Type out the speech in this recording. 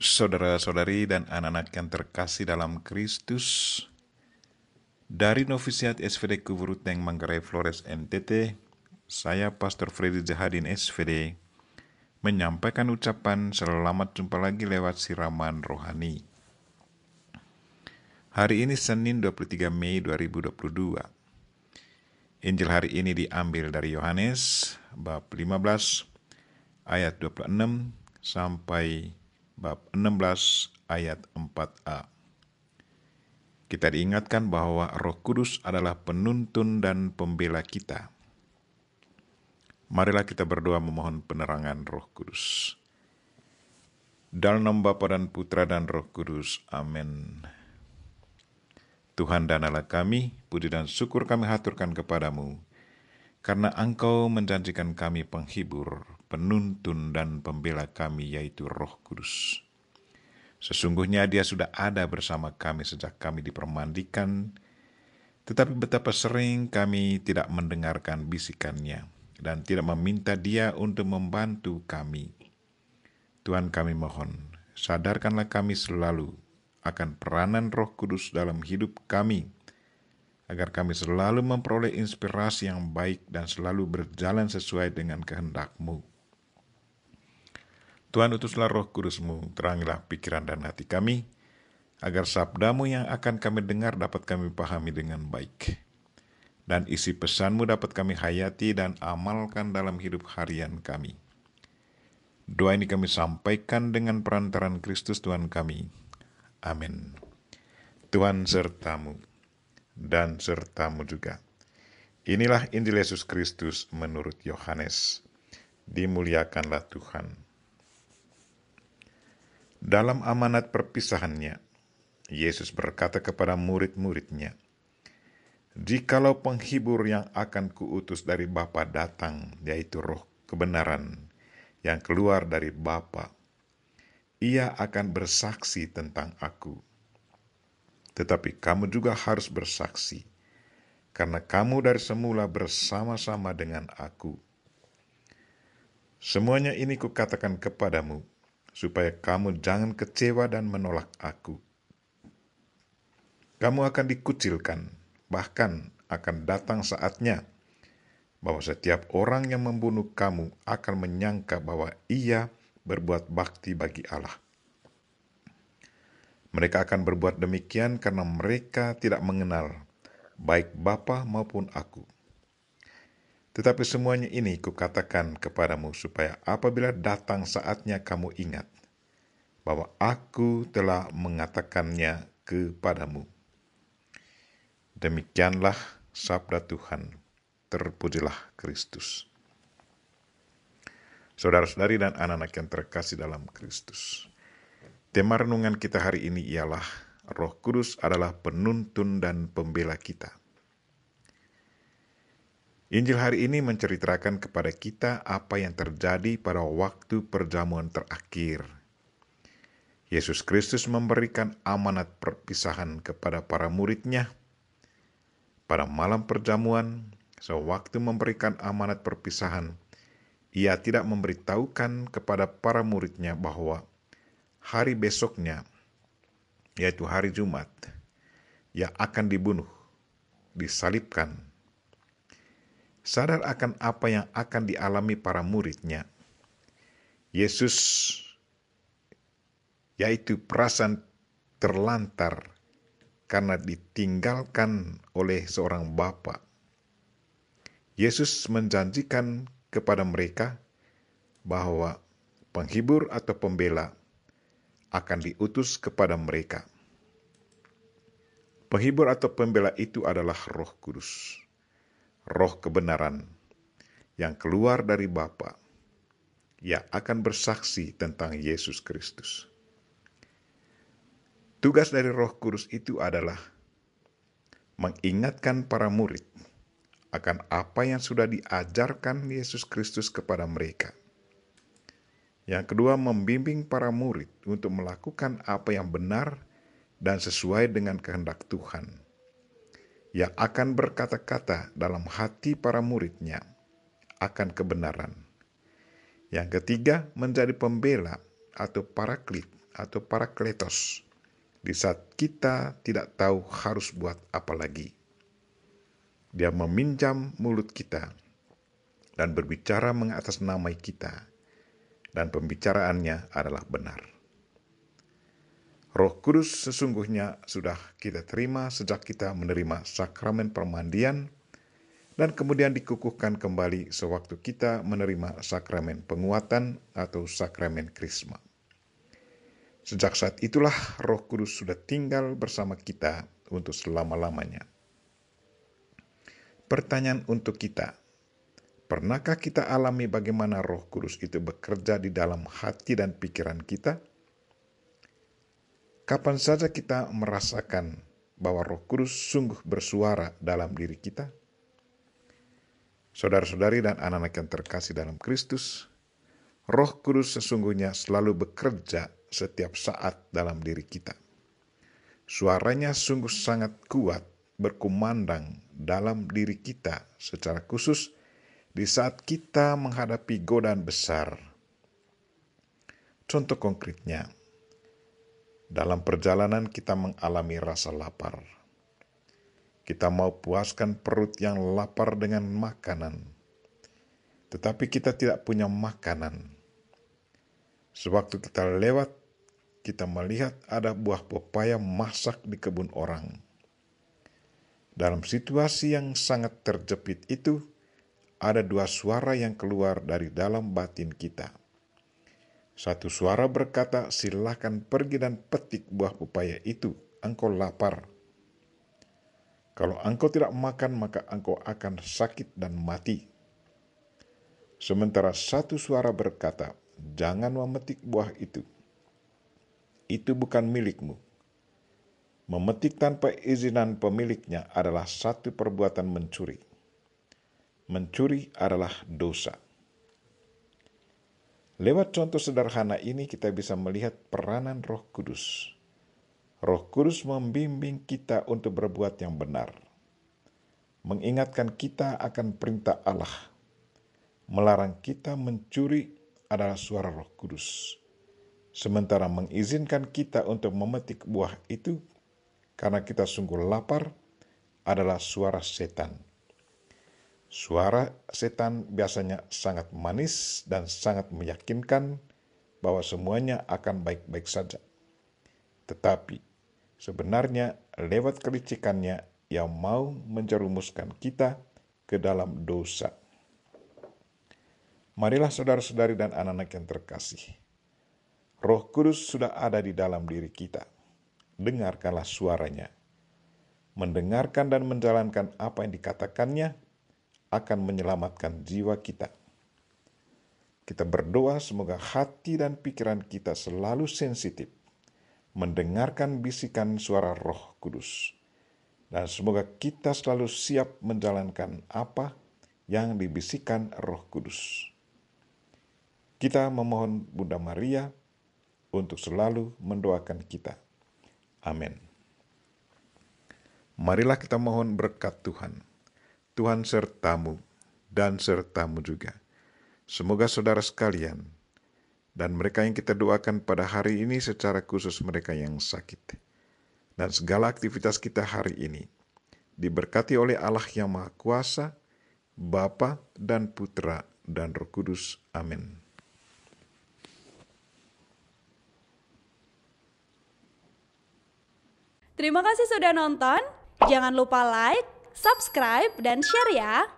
Saudara-saudari dan anak-anak yang terkasih dalam Kristus, dari Novisiat SVD Kuburuteng Manggarai Flores NTT, saya Pastor Freddy Jahadin SVD menyampaikan ucapan selamat jumpa lagi lewat siraman rohani. Hari ini Senin 23 Mei 2022. Injil hari ini diambil dari Yohanes bab 15 ayat 26 sampai bab 16 ayat 4a. Kita diingatkan bahwa Roh Kudus adalah penuntun dan pembela kita. Marilah kita berdoa memohon penerangan Roh Kudus. Dalam nama Bapa dan Putra dan Roh Kudus. Amin. Tuhan dan Allah kami, puji dan syukur kami haturkan kepadamu, karena Engkau menjanjikan kami penghibur, penuntun dan pembela kami, yaitu Roh Kudus. Sesungguhnya Dia sudah ada bersama kami sejak kami dipermandikan, tetapi betapa sering kami tidak mendengarkan bisikannya dan tidak meminta Dia untuk membantu kami. Tuhan kami mohon, sadarkanlah kami selalu akan peranan Roh Kudus dalam hidup kami, agar kami selalu memperoleh inspirasi yang baik dan selalu berjalan sesuai dengan kehendak-Mu. Tuhan, utuslah Roh Kudus-Mu, terangilah pikiran dan hati kami, agar sabda-Mu yang akan kami dengar dapat kami pahami dengan baik, dan isi pesan-Mu dapat kami hayati dan amalkan dalam hidup harian kami. Doa ini kami sampaikan dengan perantaran Kristus Tuhan kami. Amin. Tuhan sertamu dan sertamu juga. Inilah Injil Yesus Kristus menurut Yohanes. Dimuliakanlah Tuhan. Dalam amanat perpisahannya, Yesus berkata kepada murid-muridnya, "Jikalau penghibur yang akan kuutus dari Bapa datang, yaitu Roh kebenaran yang keluar dari Bapa, Ia akan bersaksi tentang aku. Tetapi kamu juga harus bersaksi, karena kamu dari semula bersama-sama dengan aku. Semuanya ini kukatakan kepadamu, supaya kamu jangan kecewa dan menolak aku. Kamu akan dikucilkan, bahkan akan datang saatnya bahwa setiap orang yang membunuh kamu akan menyangka bahwa ia berbuat bakti bagi Allah. Mereka akan berbuat demikian karena mereka tidak mengenal baik Bapa maupun aku. Tetapi semuanya ini kukatakan kepadamu supaya apabila datang saatnya kamu ingat bahwa aku telah mengatakannya kepadamu." Demikianlah sabda Tuhan. Terpujilah Kristus. Saudara-saudari dan anak-anak yang terkasih dalam Kristus, tema renungan kita hari ini ialah Roh Kudus adalah penuntun dan pembela kita. Injil hari ini menceritakan kepada kita apa yang terjadi pada waktu perjamuan terakhir. Yesus Kristus memberikan amanat perpisahan kepada para murid-Nya. Pada malam perjamuan, sewaktu memberikan amanat perpisahan, Ia tidak memberitahukan kepada para murid-Nya bahwa hari besoknya, yaitu hari Jumat, Ia akan dibunuh, disalibkan. Sadar akan apa yang akan dialami para murid-Nya, Yesus, yaitu perasaan terlantar karena ditinggalkan oleh seorang bapa. Yesus menjanjikan kepada mereka bahwa penghibur atau pembela akan diutus kepada mereka. Penghibur atau pembela itu adalah Roh Kudus, Roh kebenaran yang keluar dari Bapa. Ia akan bersaksi tentang Yesus Kristus. Tugas dari Roh Kudus itu adalah mengingatkan para murid akan apa yang sudah diajarkan Yesus Kristus kepada mereka. Yang kedua, membimbing para murid untuk melakukan apa yang benar dan sesuai dengan kehendak Tuhan. Yang akan berkata-kata dalam hati para murid-Nya akan kebenaran. Yang ketiga, menjadi pembela atau paraklit atau parakletos di saat kita tidak tahu harus buat apa lagi. Dia meminjam mulut kita dan berbicara mengatasnamai kita, dan pembicaraannya adalah benar. Roh Kudus sesungguhnya sudah kita terima sejak kita menerima sakramen permandian dan kemudian dikukuhkan kembali sewaktu kita menerima sakramen penguatan atau sakramen krisma. Sejak saat itulah Roh Kudus sudah tinggal bersama kita untuk selama-lamanya. Pertanyaan untuk kita, pernahkah kita alami bagaimana Roh Kudus itu bekerja di dalam hati dan pikiran kita? Kapan saja kita merasakan bahwa Roh Kudus sungguh bersuara dalam diri kita? Saudara-saudari dan anak-anak yang terkasih dalam Kristus, Roh Kudus sesungguhnya selalu bekerja setiap saat dalam diri kita. Suaranya sungguh sangat kuat berkumandang dalam diri kita secara khusus di saat kita menghadapi godaan besar. Contoh konkretnya, dalam perjalanan kita mengalami rasa lapar. Kita mau puaskan perut yang lapar dengan makanan, tetapi kita tidak punya makanan. Sewaktu kita lewat, kita melihat ada buah pepaya masak di kebun orang. Dalam situasi yang sangat terjepit itu, ada dua suara yang keluar dari dalam batin kita. Satu suara berkata, silakan pergi dan petik buah pepaya itu, engkau lapar. Kalau engkau tidak makan, maka engkau akan sakit dan mati. Sementara satu suara berkata, jangan memetik buah itu. Itu bukan milikmu. Memetik tanpa izinan pemiliknya adalah satu perbuatan mencuri. Mencuri adalah dosa. Lewat contoh sederhana ini kita bisa melihat peranan Roh Kudus. Roh Kudus membimbing kita untuk berbuat yang benar, mengingatkan kita akan perintah Allah, melarang kita mencuri adalah suara Roh Kudus, sementara mengizinkan kita untuk memetik buah itu karena kita sungguh lapar adalah suara setan. Suara setan biasanya sangat manis dan sangat meyakinkan bahwa semuanya akan baik-baik saja. Tetapi sebenarnya lewat kelicikannya ia mau menjerumuskan kita ke dalam dosa. Marilah saudara-saudari dan anak-anak yang terkasih, Roh Kudus sudah ada di dalam diri kita. Dengarkanlah suaranya. Mendengarkan dan menjalankan apa yang dikatakannya akan menyelamatkan jiwa kita. Kita berdoa semoga hati dan pikiran kita selalu sensitif mendengarkan bisikan suara Roh Kudus, dan semoga kita selalu siap menjalankan apa yang dibisikkan Roh Kudus. Kita memohon Bunda Maria untuk selalu mendoakan kita. Amin. Marilah kita mohon berkat Tuhan. Tuhan sertamu dan sertamu juga. Semoga saudara sekalian dan mereka yang kita doakan pada hari ini secara khusus mereka yang sakit, dan segala aktivitas kita hari ini diberkati oleh Allah yang Maha Kuasa, Bapa dan Putra dan Roh Kudus. Amin. Terima kasih sudah nonton. Jangan lupa like, subscribe, dan share ya.